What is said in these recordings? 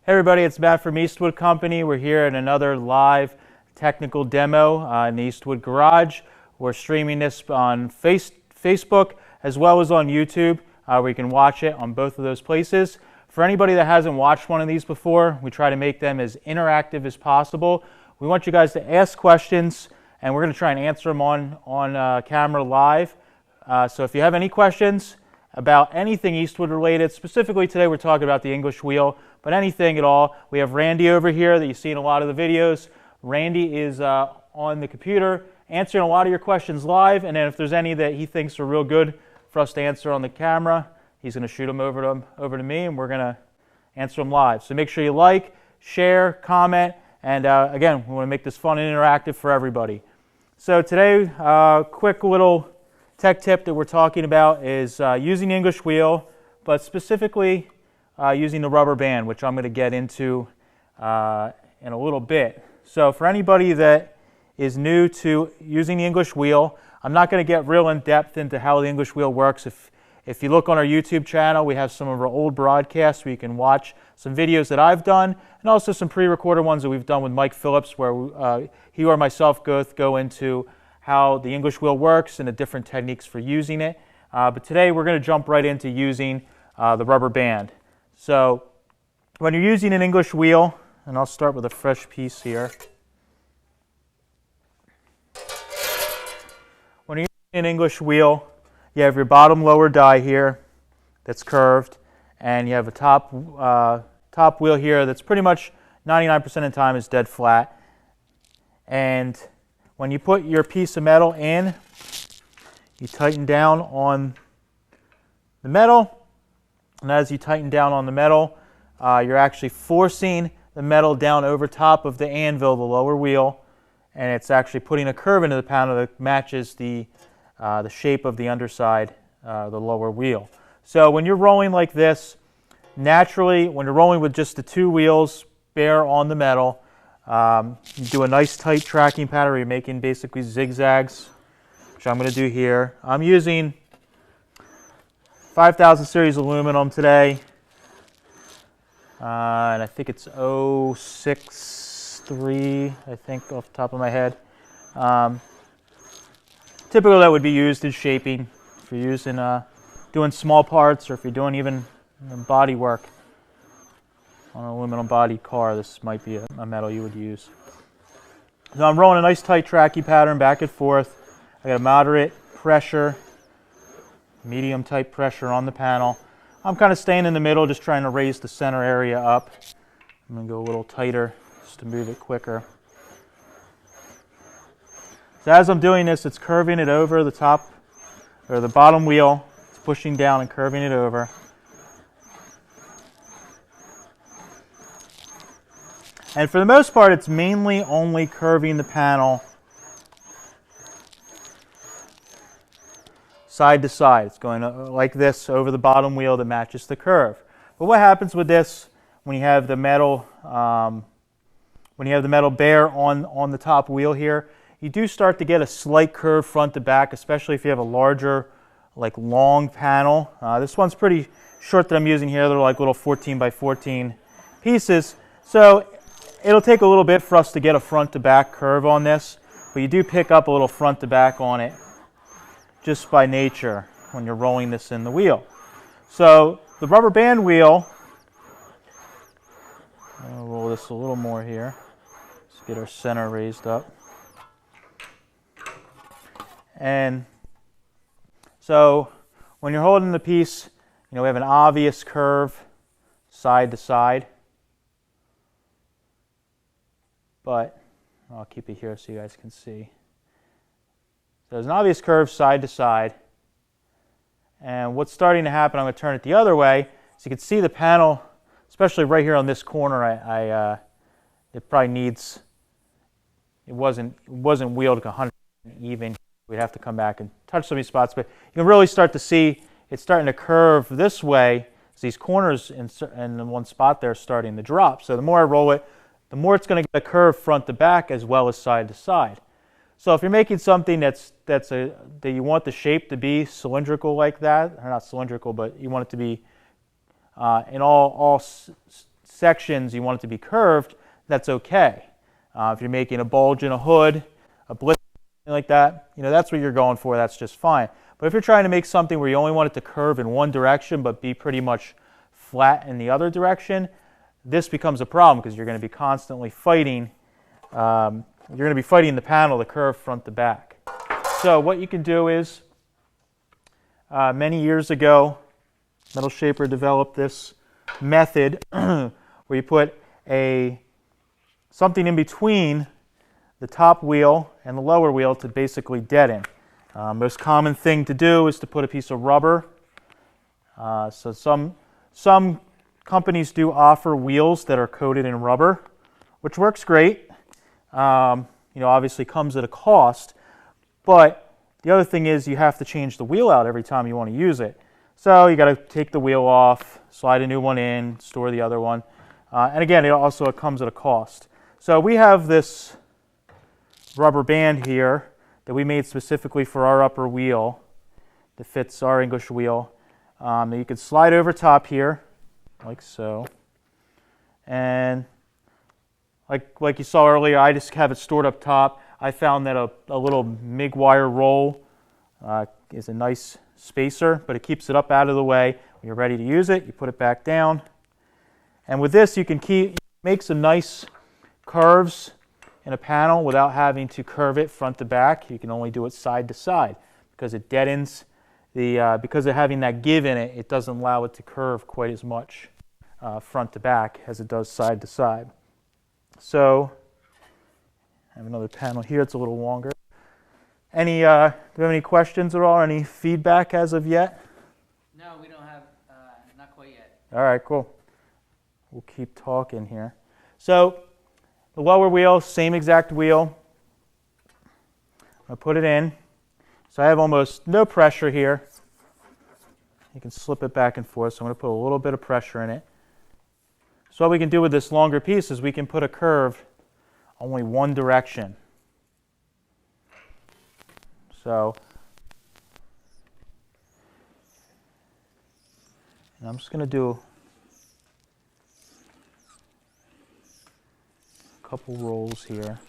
Hey everybody, it's Matt from Eastwood Company. We're here at another live technical demo in the Eastwood garage. We're streaming this on Facebook as well as on YouTube, where you can watch it on both of those places. For anybody that hasn't watched one of these before, we try to make them as interactive as possible. We want you guys to ask questions, and we're going to try and answer them on camera live. So if you have any questions about anything Eastwood related, specifically today we're talking about the English wheel, but anything at all. We have Randy over here that you see in a lot of the videos. Randy is on the computer answering a lot of your questions live, and then if there's any that he thinks are real good for us to answer on the camera, he's going to shoot them over to me, and we're going to answer them live. So make sure you like, share, comment, and again, we want to make this fun and interactive for everybody. So today, quick little tech tip that we're talking about is using the English wheel, but specifically using the rubber band, which I'm going to get into in a little bit. So for anybody that is new to using the English wheel, I'm not going to get real in depth into how the English wheel works. If you look on our YouTube channel, we have some of our old broadcasts where you can watch some videos that I've done, and also some pre-recorded ones that we've done with Mike Phillips, where he or myself go into how the English wheel works and the different techniques for using it. But today we're going to jump right into using the rubber band. So when you're using an English wheel, and I'll start with a fresh piece here. When you're using an English wheel, you have your bottom lower die here that's curved, and you have a top wheel here that's pretty much 99% of the time is dead flat. And when you put your piece of metal in, you tighten down on the metal, and as you tighten down on the metal, you're actually forcing the metal down over top of the anvil, the lower wheel, and it's actually putting a curve into the panel that matches the shape of the underside, the lower wheel. So when you're rolling like this, naturally, when you're rolling with just the two wheels bare on the metal, you do a nice tight tracking pattern where you're making basically zigzags, which I'm going to do here. I'm using 5000 series aluminum today, and I think it's 063, I think, off the top of my head. Typically that would be used in shaping, if you're using doing small parts, or if you're doing even body work on an aluminum body car. This might be a metal you would use. So I'm rolling a nice tight tracking pattern back and forth. I got a moderate pressure, medium type pressure on the panel. I'm kind of staying in the middle, just trying to raise the center area up. I'm going to go a little tighter just to move it quicker. So as I'm doing this, it's curving it over the top, or the bottom wheel. It's pushing down and curving it over. And for the most part, it's mainly only curving the panel side to side. It's going like this over the bottom wheel that matches the curve. But what happens with this when you have the metal bare on the top wheel here? You do start to get a slight curve front to back, especially if you have a larger, like long panel. This one's pretty short that I'm using here. They're like little 14 by 14 pieces. So it'll take a little bit for us to get a front to back curve on this, but you do pick up a little front to back on it just by nature when you're rolling this in the wheel. So the rubber band wheel, I'll roll this a little more here. Let's get our center raised up. And so when you're holding the piece, we have an obvious curve side to side. But I'll keep it here so you guys can see. So there's an obvious curve side to side. And what's starting to happen, I'm going to turn it the other way, so you can see the panel, especially right here on this corner, it probably needs, it wasn't wheeled 100% even. We'd have to come back and touch some of these spots, but you can really start to see it's starting to curve this way. So these corners in one spot there are starting to drop. So the more I roll it, the more it's going to get a curve front to back as well as side to side. So if you're making something that you want the shape to be cylindrical like that, or not cylindrical, but you want it to be in all sections you want it to be curved, that's okay. If you're making a bulge in a hood, a blister, something like that, that's what you're going for, that's just fine. But if you're trying to make something where you only want it to curve in one direction but be pretty much flat in the other direction, this becomes a problem because you're going to be constantly fighting. You're going to be fighting the panel to curve front to back. So what you can do is, many years ago, Metal Shaper developed this method where you put something in between the top wheel and the lower wheel to basically deaden. Most common thing to do is to put a piece of rubber. So some companies do offer wheels that are coated in rubber, which works great. Obviously comes at a cost, but the other thing is you have to change the wheel out every time you want to use it. So you got to take the wheel off, slide a new one in, store the other one, and again, it comes at a cost. So we have this rubber band here that we made specifically for our upper wheel that fits our English wheel. That you could slide over top here, like so, and like you saw earlier, I just have it stored up top. I found that a little MIG wire roll is a nice spacer, but it keeps it up out of the way. When you're ready to use it, you put it back down. And with this, you can make some nice curves in a panel without having to curve it front to back. You can only do it side to side because it deadens because of having that give in it, it doesn't allow it to curve quite as much front to back as it does side to side. So I have another panel here. It's a little longer. Do you have any questions at all? Any feedback as of yet? No, we don't have, not quite yet. All right, cool. We'll keep talking here. So the lower wheel, same exact wheel. I'll put it in. So I have almost no pressure here. You can slip it back and forth. So I'm going to put a little bit of pressure in it. So what we can do with this longer piece is we can put a curve only one direction. So and I'm just going to do a couple rolls here.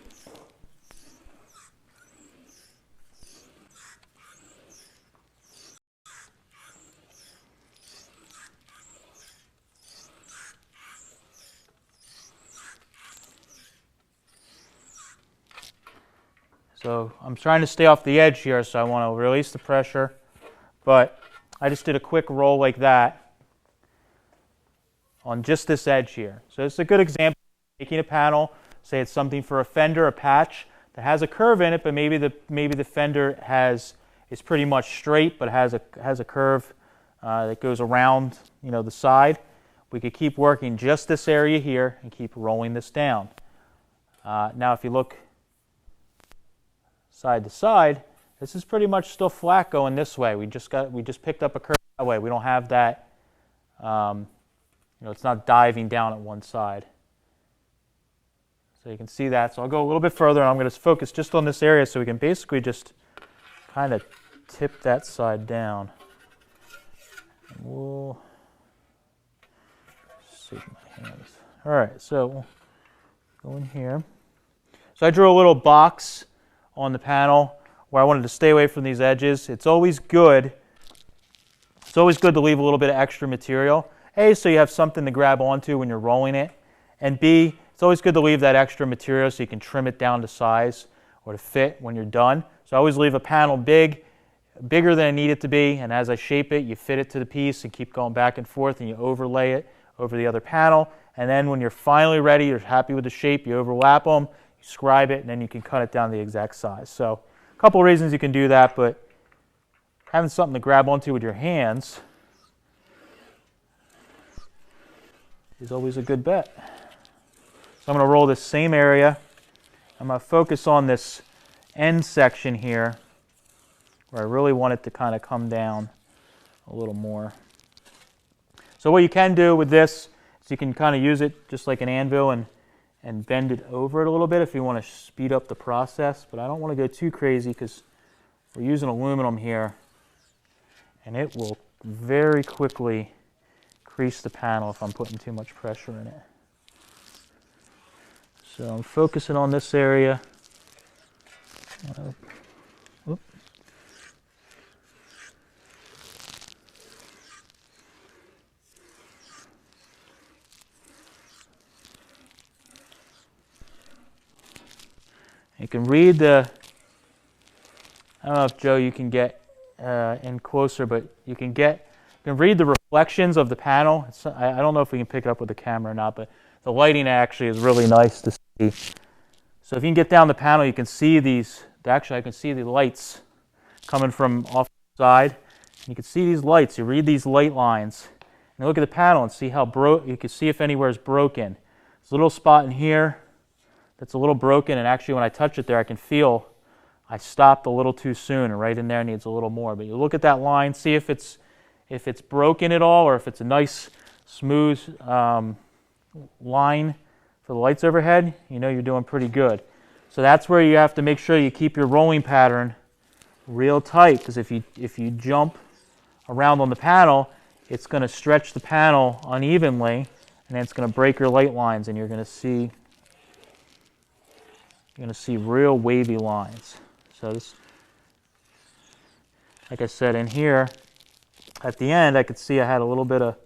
So I'm trying to stay off the edge here, so I want to release the pressure, but I just did a quick roll like that on just this edge here. So it's a good example of making a panel, say it's something for a fender, a patch that has a curve in it, but maybe the fender is pretty much straight, but has a curve that goes around the side. We could keep working just this area here and keep rolling this down. Now if you look side to side, this is pretty much still flat going this way. We just picked up a curve that way. We don't have that. It's not diving down at one side. So you can see that. So I'll go a little bit further, and I'm going to focus just on this area, so we can basically just kind of tip that side down. And we'll save my hands. All right. So we'll go in here. So I drew a little box on the panel where I wanted to stay away from these edges. It's always good to leave a little bit of extra material. A, so you have something to grab onto when you're rolling it, and B, it's always good to leave that extra material so you can trim it down to size or to fit when you're done. So I always leave a panel bigger than I need it to be, and as I shape it, you fit it to the piece and keep going back and forth, and you overlay it over the other panel, and then when you're finally ready, you're happy with the shape, you overlap them, you scribe it, and then you can cut it down to the exact size. So a couple of reasons you can do that, but having something to grab onto with your hands is always a good bet. So I'm going to roll this same area. I'm going to focus on this end section here where I really want it to kind of come down a little more. So what you can do with this is you can kind of use it just like an anvil and bend it over it a little bit if you want to speed up the process, but I don't want to go too crazy because we're using aluminum here and it will very quickly crease the panel if I'm putting too much pressure in it. So I'm focusing on this area. Whoop. You can read the, I don't know if Joe you can get in closer, but you can read the reflections of the panel. I don't know if we can pick it up with the camera or not, but the lighting actually is really nice to see. So if you can get down the panel, you can see these, actually I can see the lights coming from off the side. You can see these lights, you read these light lines, and look at the panel and see how you can see if anywhere is broken. There's a little spot in here that's a little broken, and actually when I touch it there, I can feel I stopped a little too soon, and right in there needs a little more. But you look at that line, see if it's broken at all, or if it's a nice, smooth line for the lights overhead, you know you're doing pretty good. So that's where you have to make sure you keep your rolling pattern real tight, because if you jump around on the panel, it's going to stretch the panel unevenly, and then it's going to break your light lines, and you're going to see real wavy lines. So this, like I said, in here at the end, I could see I had a little bit of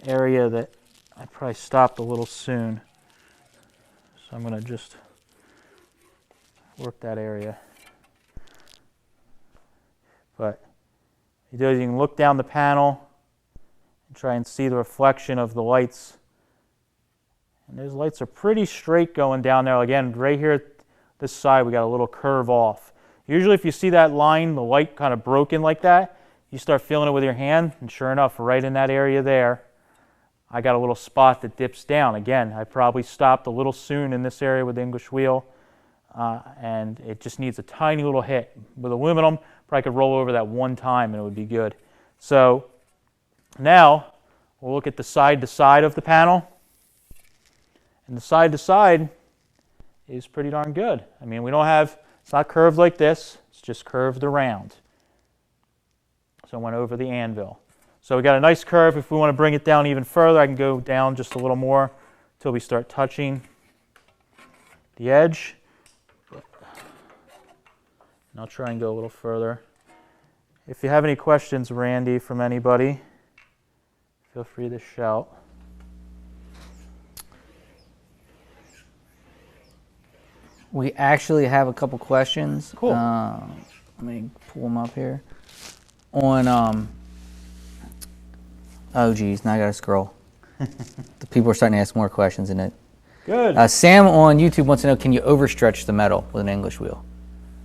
area that I probably stopped a little soon. So I'm going to just work that area. But you can look down the panel and try and see the reflection of the lights. And those lights are pretty straight going down there. Again, right here, this side, we got a little curve off. Usually if you see that line, the light kind of broken like that, you start feeling it with your hand, and sure enough, right in that area there, I got a little spot that dips down. Again, I probably stopped a little soon in this area with the English wheel, and it just needs a tiny little hit. With aluminum, probably could roll over that one time and it would be good. So now we'll look at the side to side of the panel. And the side to side is pretty darn good. I mean, it's not curved like this, it's just curved around. So I went over the anvil. So we got a nice curve. If we want to bring it down even further, I can go down just a little more until we start touching the edge. And I'll try and go a little further. If you have any questions, Randy, from anybody, feel free to shout. We actually have a couple questions. Cool. Let me pull them up here. On, oh geez, now I gotta scroll. The people are starting to ask more questions in it. Good. Sam on YouTube wants to know, can you overstretch the metal with an English wheel?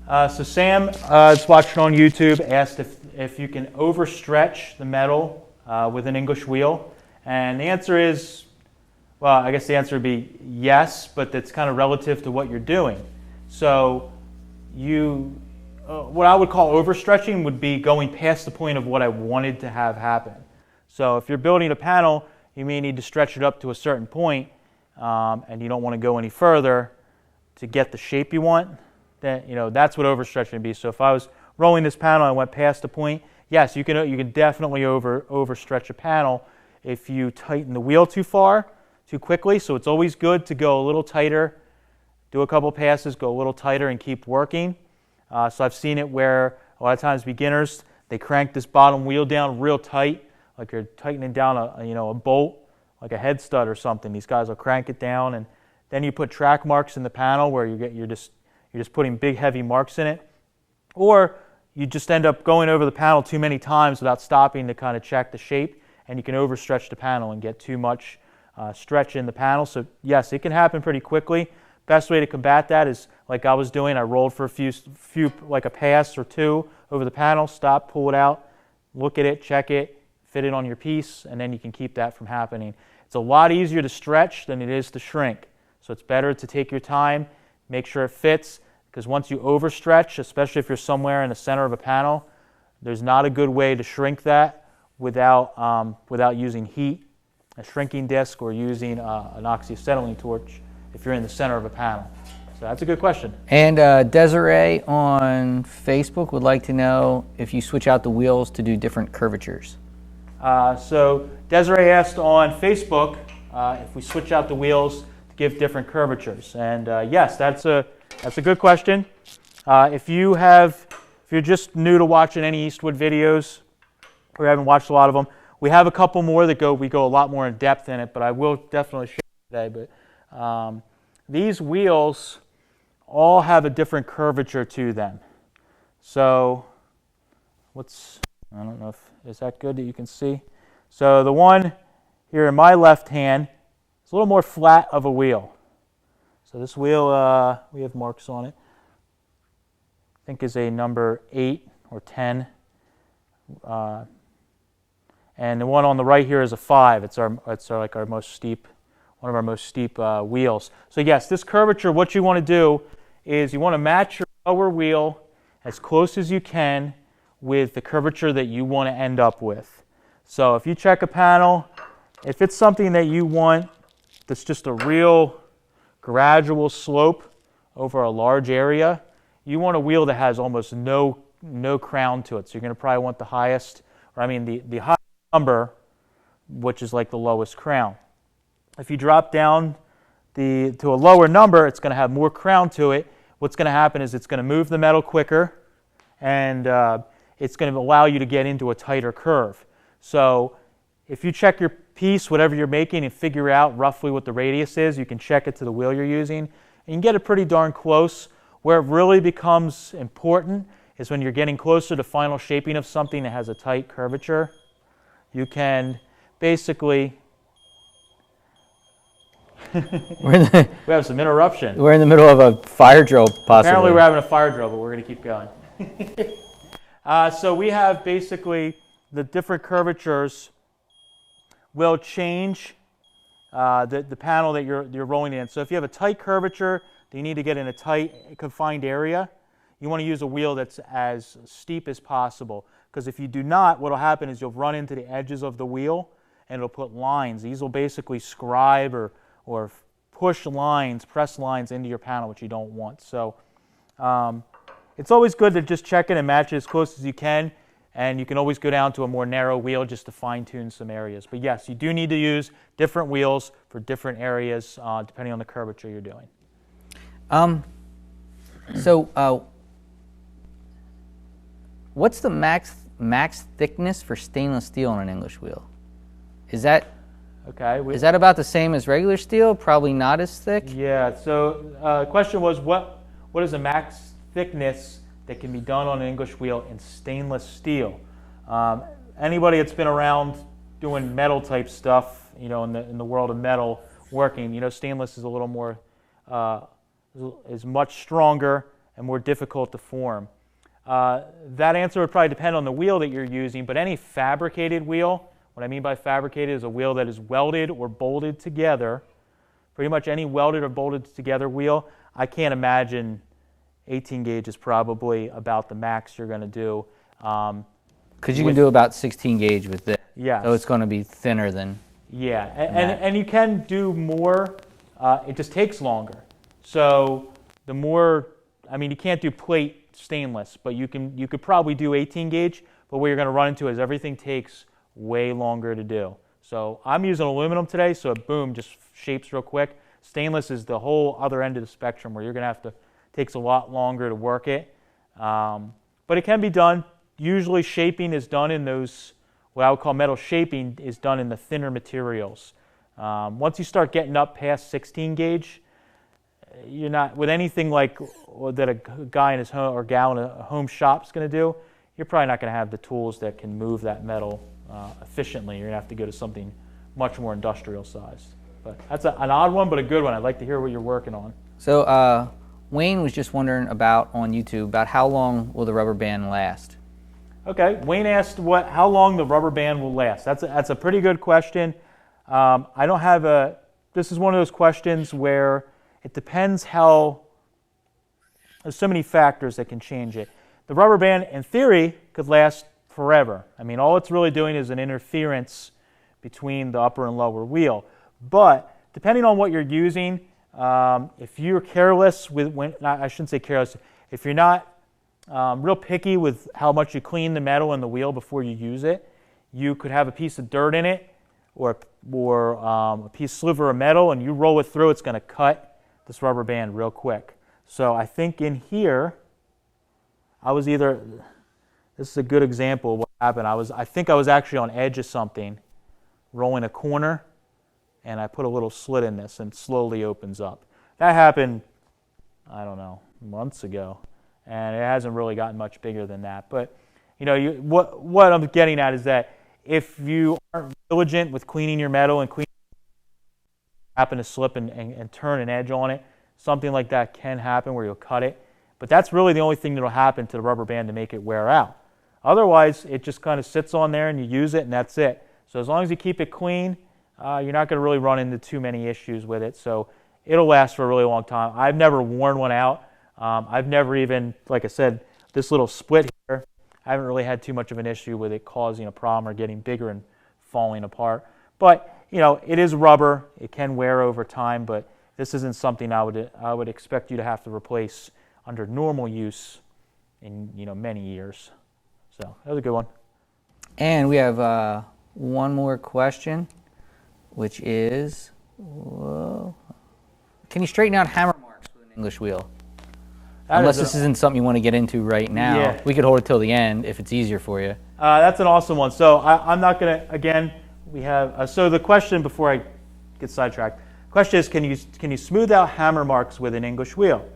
So Sam is watching on YouTube, asked if you can overstretch the metal with an English wheel. And the answer is, well, I guess the answer would be yes, but that's kind of relative to what you're doing. So what I would call overstretching would be going past the point of what I wanted to have happen. So if you're building a panel, you may need to stretch it up to a certain point, and you don't want to go any further to get the shape you want. Then that's what overstretching would be. So if I was rolling this panel and I went past the point, yes, you can definitely overstretch a panel if you tighten the wheel too far, too quickly. So it's always good to go a little tighter, do a couple passes, go a little tighter, and keep working. So I've seen it where a lot of times beginners, they crank this bottom wheel down real tight, like you're tightening down a bolt, like a head stud or something. These guys will crank it down, and then you put track marks in the panel where you're just putting big heavy marks in it, or you just end up going over the panel too many times without stopping to kind of check the shape, and you can overstretch the panel and get too much stretch in the panel. So yes, it can happen pretty quickly. Best way to combat that is like I was doing. I rolled for a few like a pass or two over the panel, stop, pull it out, look at it, check it, fit it on your piece, and then you can keep that from happening. It's a lot easier to stretch than it is to shrink. So it's better to take your time, make sure it fits, because once you overstretch, especially if you're somewhere in the center of a panel, there's not a good way to shrink that without using heat, a shrinking disc, or using an oxyacetylene torch if you're in the center of a panel. So that's a good question. And Desiree on Facebook would like to know if you switch out the wheels to do different curvatures. So Desiree asked on Facebook if we switch out the wheels to give different curvatures. And yes, that's a good question. If you're just new to watching any Eastwood videos, or haven't watched a lot of them, we have a couple more that we go a lot more in depth in it, but I will definitely show you today. But these wheels all have a different curvature to them. So I don't know is that good that you can see? So the one here in my left hand is a little more flat of a wheel. So this wheel, we have marks on it, I think is a number 8 or 10. And the one on the right here is a 5. It's one of our most steep wheels. So yes, this curvature, what you want to do is you want to match your lower wheel as close as you can with the curvature that you want to end up with. So if you check a panel, if it's something that you want that's just a real gradual slope over a large area, you want a wheel that has almost no crown to it. So you're going to probably want the highest, the highest number, which is like the lowest crown. If you drop down to a lower number, it's going to have more crown to it. What's going to happen is it's going to move the metal quicker, and it's going to allow you to get into a tighter curve. So if you check your piece, whatever you're making, and figure out roughly what the radius is, you can check it to the wheel you're using, and you can get it pretty darn close. Where it really becomes important is when you're getting closer to final shaping of something that has a tight curvature. You can basically we have some interruption. We're in the middle of a fire drill, possibly. Apparently we're having a fire drill, but we're going to keep going. So we have basically the different curvatures will change the panel that you're rolling in. So if you have a tight curvature that you need to get in a tight, confined area, you want to use a wheel that's as steep as possible. Because if you do not, what will happen is you'll run into the edges of the wheel and it'll put lines. These will basically scribe or push lines, press lines into your panel, which you don't want. So it's always good to just check it and match it as close as you can. And you can always go down to a more narrow wheel just to fine-tune some areas. But yes, you do need to use different wheels for different areas depending on the curvature you're doing. What's the max thickness for stainless steel on an English wheel? Is that about the same as regular steel? Probably not as thick? Yeah, so the question was what is the max thickness that can be done on an English wheel in stainless steel? Anybody that's been around doing metal type stuff, in the world of metal working, stainless is a little more, is much stronger and more difficult to form. That answer would probably depend on the wheel that you're using, but any fabricated wheel, what I mean by fabricated is a wheel that is welded or bolted together. Pretty much any welded or bolted together wheel, I can't imagine 18 gauge is probably about the max you're going to do. Because you can do about 16 gauge with this. Yeah. So it's going to be thinner than. Yeah, and you can do more. It just takes longer. So the more, you can't do plate stainless, but you could probably do 18 gauge. But what you're going to run into is everything takes way longer to do. So I'm using aluminum today, so it boom just shapes real quick. Stainless is the whole other end of the spectrum where you're going to have to. Takes a lot longer to work it, but it can be done. Usually shaping is done in those, what I would call metal shaping is done in the thinner materials. Once you start getting up past 16 gauge, you're not, with anything like that a guy in his home or gal in a home shop is going to do, you're probably not going to have the tools that can move that metal efficiently. You're going to have to go to something much more industrial sized. But that's an odd one, but a good one. I'd like to hear what you're working on. So Wayne was just wondering on YouTube about how long will the rubber band last? Okay, Wayne asked how long the rubber band will last. That's a pretty good question. I don't have this is one of those questions where it depends there's so many factors that can change it. The rubber band, in theory, could last forever. All it's really doing is an interference between the upper and lower wheel. But depending on what you're using, if you're careless I shouldn't say careless, if you're not real picky with how much you clean the metal and the wheel before you use it, you could have a piece of dirt in it, or a piece sliver of metal and you roll it through, it's going to cut this rubber band real quick. So I think in here, this is a good example of what happened. I think I was actually on edge of something, rolling a corner, and I put a little slit in this and it slowly opens up. That happened, I don't know, months ago, and it hasn't really gotten much bigger than that. But what I'm getting at is that if you aren't diligent with cleaning your metal and happen to slip and turn an edge on it, something like that can happen where you'll cut it. But that's really the only thing that will happen to the rubber band to make it wear out. Otherwise, it just kind of sits on there and you use it and that's it. So as long as you keep it clean, you're not going to really run into too many issues with it. So it'll last for a really long time. I've never worn one out. I've never even, like I said, this little split here, I haven't really had too much of an issue with it causing a problem or getting bigger and falling apart. But, it is rubber. It can wear over time, but this isn't something I would expect you to have to replace under normal use in, many years. So that was a good one. And we have one more question, which is, can you straighten out hammer marks with an English wheel? Unless this isn't something you want to get into right now. Yeah. We could hold it till the end if it's easier for you. That's an awesome one. So I'm not going to, again, we have, so the question before I get sidetracked, question is, can you smooth out hammer marks with an English wheel?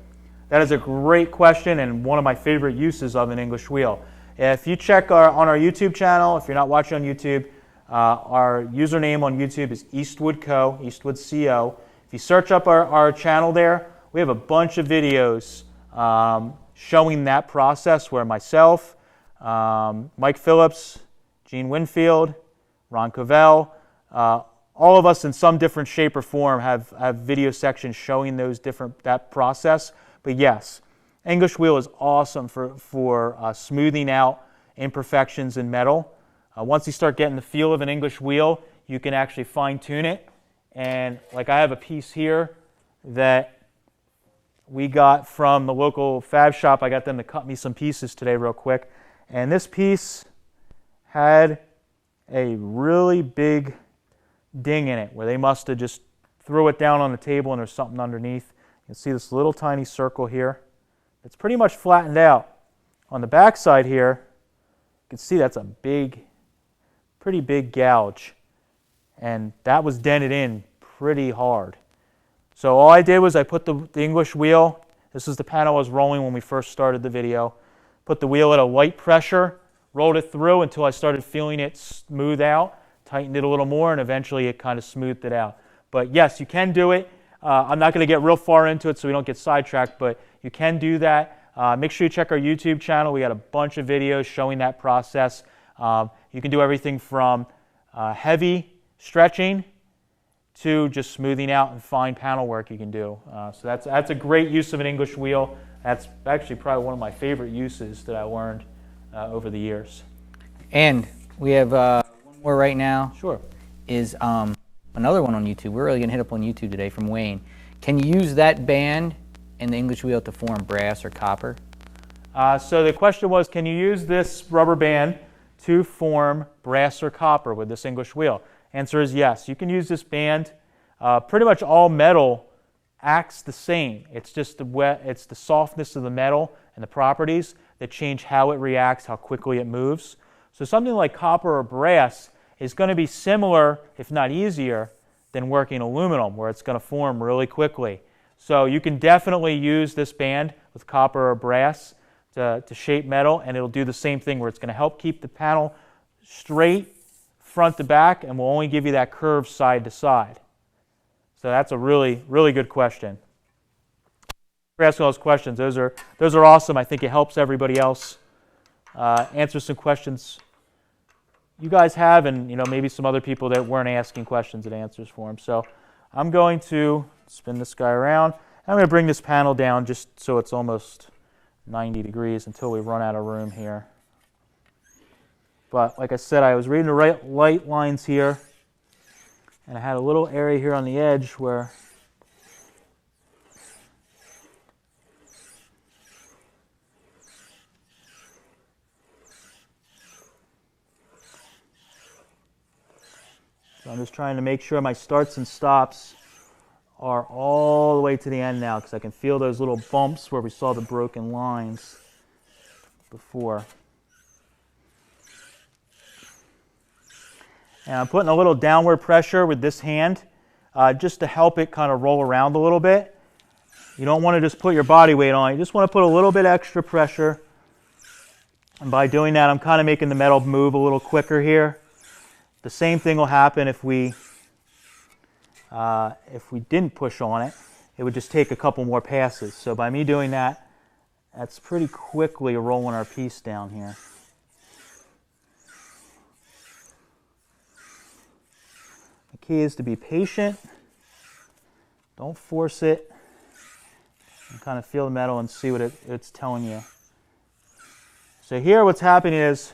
That is a great question and one of my favorite uses of an English wheel. If you check on our YouTube channel, if you're not watching on YouTube, our username on YouTube is Eastwood Co, Eastwood CO. If you search up our channel there, we have a bunch of videos showing that process where myself, Mike Phillips, Gene Winfield, Ron Covell, all of us in some different shape or form have video sections showing that process. But yes, English wheel is awesome for smoothing out imperfections in metal. Once you start getting the feel of an English wheel, you can actually fine tune it. And like I have a piece here that we got from the local fab shop. I got them to cut me some pieces today real quick. And this piece had a really big ding in it where they must have just threw it down on the table and there's something underneath. You can see this little tiny circle here. It's pretty much flattened out. On the back side here, you can see that's a pretty big gouge. And that was dented in pretty hard. So all I did was I put the English wheel, this is the panel I was rolling when we first started the video, put the wheel at a light pressure, rolled it through until I started feeling it smooth out, tightened it a little more, and eventually it kind of smoothed it out. But yes, you can do it. I'm not going to get real far into it so we don't get sidetracked, but you can do that. Make sure you check our YouTube channel. We got a bunch of videos showing that process. You can do everything from heavy stretching to just smoothing out and fine panel work you can do. So that's a great use of an English wheel. That's actually probably one of my favorite uses that I learned over the years. And we have one more right now. Sure. Is another one on YouTube. We're really going to hit up on YouTube today from Wayne. Can you use that band and the English wheel to form brass or copper? So the question was, can you use this rubber band to form brass or copper with this English wheel? Answer is yes. You can use this band. Pretty much all metal acts the same. It's just it's the softness of the metal and the properties that change how it reacts, how quickly it moves. So something like copper or brass is going to be similar, if not easier, than working aluminum, where it's going to form really quickly. So you can definitely use this band with copper or brass to shape metal, and it'll do the same thing where it's going to help keep the panel straight front to back and will only give you that curve side to side. So that's a really, really good question. For asking all those questions, those are awesome. I think it helps everybody else answer some questions you guys have, and maybe some other people that weren't asking questions and answers for them. So I'm going to spin this guy around. I'm going to bring this panel down just so it's almost 90 degrees until we run out of room here. But like I said, I was reading the right light lines here, and I had a little area here on the edge where So I'm just trying to make sure my starts and stops are all the way to the end now, because I can feel those little bumps where we saw the broken lines before. And I'm putting a little downward pressure with this hand just to help it kind of roll around a little bit. You don't want to just put your body weight on it. You just want to put a little bit extra pressure. And by doing that, I'm kind of making the metal move a little quicker here. The same thing will happen if we didn't push on it. It would just take a couple more passes. So by me doing that, that's pretty quickly rolling our piece down here. The key is to be patient. Don't force it. And kind of feel the metal and see what it's telling you. So here what's happening is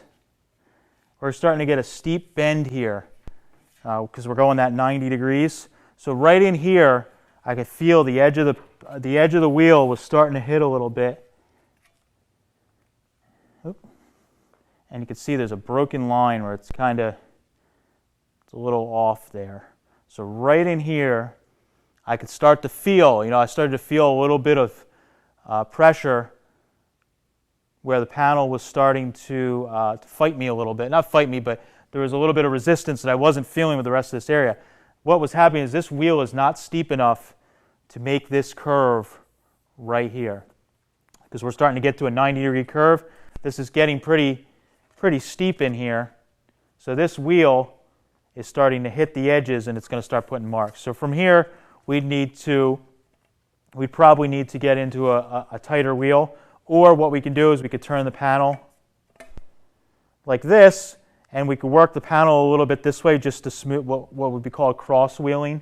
we're starting to get a steep bend here because we're going that 90 degrees. So right in here, I could feel the edge of the wheel was starting to hit a little bit. Oop. And you can see there's a broken line where it's a little off there. So right in here, I could start to feel, I started to feel a little bit of pressure where the panel was starting to fight me a little bit. Not fight me, but there was a little bit of resistance that I wasn't feeling with the rest of this area. What was happening is this wheel is not steep enough to make this curve right here, because we're starting to get to a 90-degree curve. This is getting pretty steep in here. So this wheel is starting to hit the edges and it's going to start putting marks. So from here, we'd probably need to get into a tighter wheel. Or what we can do is we could turn the panel like this, and we could work the panel a little bit this way just to smooth what would be called cross wheeling.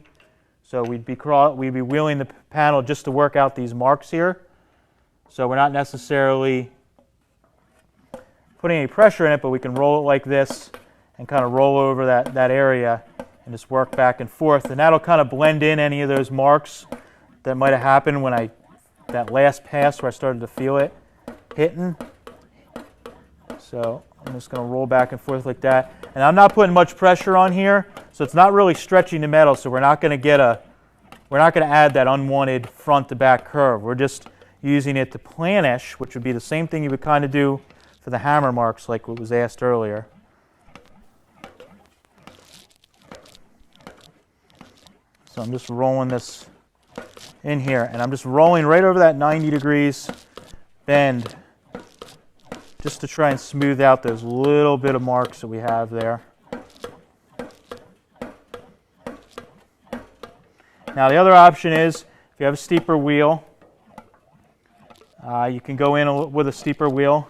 So we'd be wheeling the panel just to work out these marks here. So we're not necessarily putting any pressure in it, but we can roll it like this and kind of roll over that area and just work back and forth. And that'll kind of blend in any of those marks that might have happened when that last pass where I started to feel it hitting. So I'm just going to roll back and forth like that. And I'm not putting much pressure on here, so it's not really stretching the metal, so we're not going to add that unwanted front to back curve. We're just using it to planish, which would be the same thing you would kind of do for the hammer marks like what was asked earlier. So I'm just rolling this in here, and I'm just rolling right over that 90 degrees bend just to try and smooth out those little bit of marks that we have there. Now the other option is, if you have a steeper wheel, you can go in with a steeper wheel.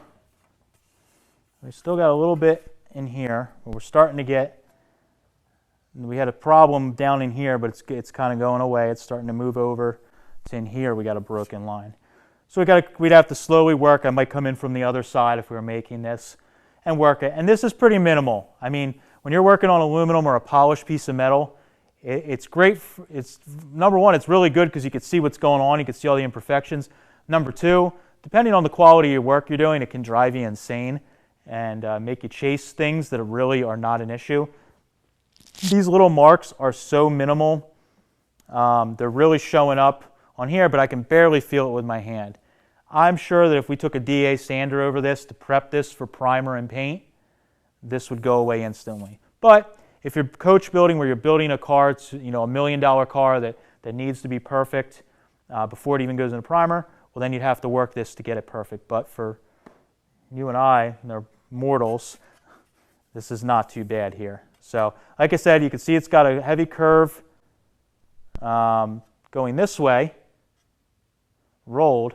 We still got a little bit in here, but we're starting to get, we had a problem down in here, but it's kind of going away. It's starting to move over to in here. We got a broken line. So we'd have to slowly work. I might come in from the other side if we were making this and work it. And this is pretty minimal. I mean, when you're working on aluminum or a polished piece of metal, it's great. Number one, it's really good because you can see what's going on. You can see all the imperfections. Number two, depending on the quality of your work you're doing, it can drive you insane and make you chase things that really are not an issue. These little marks are so minimal. They're really showing up on here, but I can barely feel it with my hand. I'm sure that if we took a DA sander over this to prep this for primer and paint, this would go away instantly. But if you're coach building where you're building a car, it's, $1 million car that needs to be perfect before it even goes into primer, well then you'd have to work this to get it perfect. But for you and I, they're mortals, this is not too bad here. So like I said, you can see it's got a heavy curve going this way, rolled,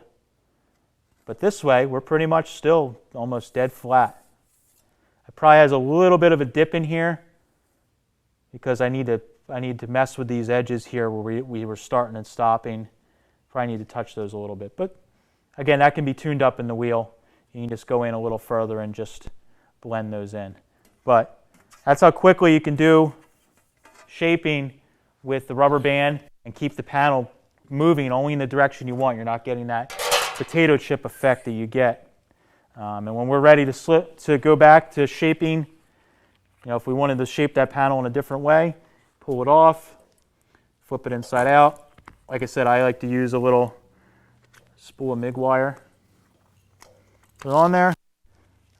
but this way we're pretty much still almost dead flat. It probably has a little bit of a dip in here because I need to mess with these edges here where we were starting and stopping. Probably need to touch those a little bit, but again, that can be tuned up in the wheel. You can just go in a little further and just blend those in. But that's how quickly you can do shaping with the rubber band and keep the panel moving only in the direction you want. You're not getting that potato chip effect that you get. And when we're ready to go back to shaping, if we wanted to shape that panel in a different way, pull it off, flip it inside out. Like I said, I like to use a little spool of MIG wire. Put it on there.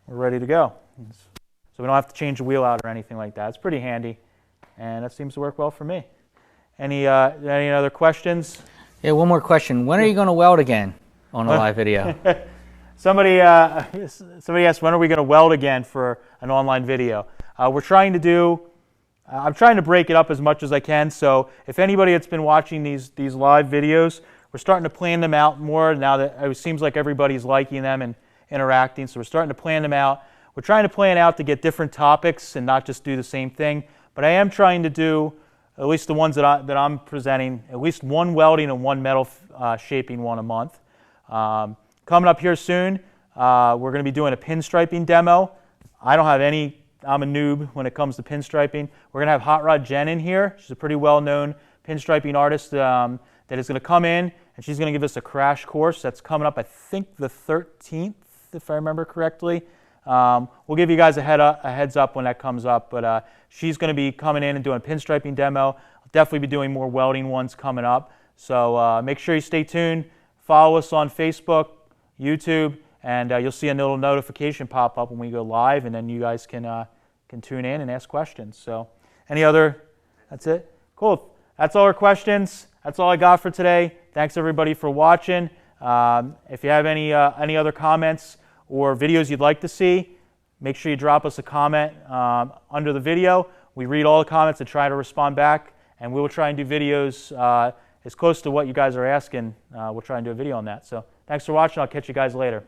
We're ready to go. So we don't have to change the wheel out or anything like that. It's pretty handy, and that seems to work well for me. Any other questions? Yeah, one more question. When are you going to weld again on a live video? Somebody asked, when are we going to weld again for an online video? I'm trying to break it up as much as I can. So if anybody that's been watching these live videos, we're starting to plan them out more now that it seems like everybody's liking them and interacting. So we're starting to plan them out. We're trying to plan out to get different topics and not just do the same thing. But I am trying to do, at least the ones that I'm presenting, at least one welding and one metal shaping one a month. Coming up here soon, we're going to be doing a pinstriping demo. I'm a noob when it comes to pinstriping. We're going to have Hot Rod Jen in here. She's a pretty well-known pinstriping artist that is going to come in, and she's going to give us a crash course. That's coming up, I think, the 13th, if I remember correctly. We'll give you guys a heads up when that comes up, but she's going to be coming in and doing a pinstriping demo. I'll definitely be doing more welding ones coming up. So make sure you stay tuned. Follow us on Facebook, YouTube, and you'll see a little notification pop up when we go live, and then you guys can tune in and ask questions. So that's it? Cool. That's all our questions. That's all I got for today. Thanks everybody for watching. If you have any other comments or videos you'd like to see, make sure you drop us a comment under the video. We read all the comments and try to respond back, and we will try and do videos as close to what you guys are asking. We'll try and do a video on that. So thanks for watching. I'll catch you guys later.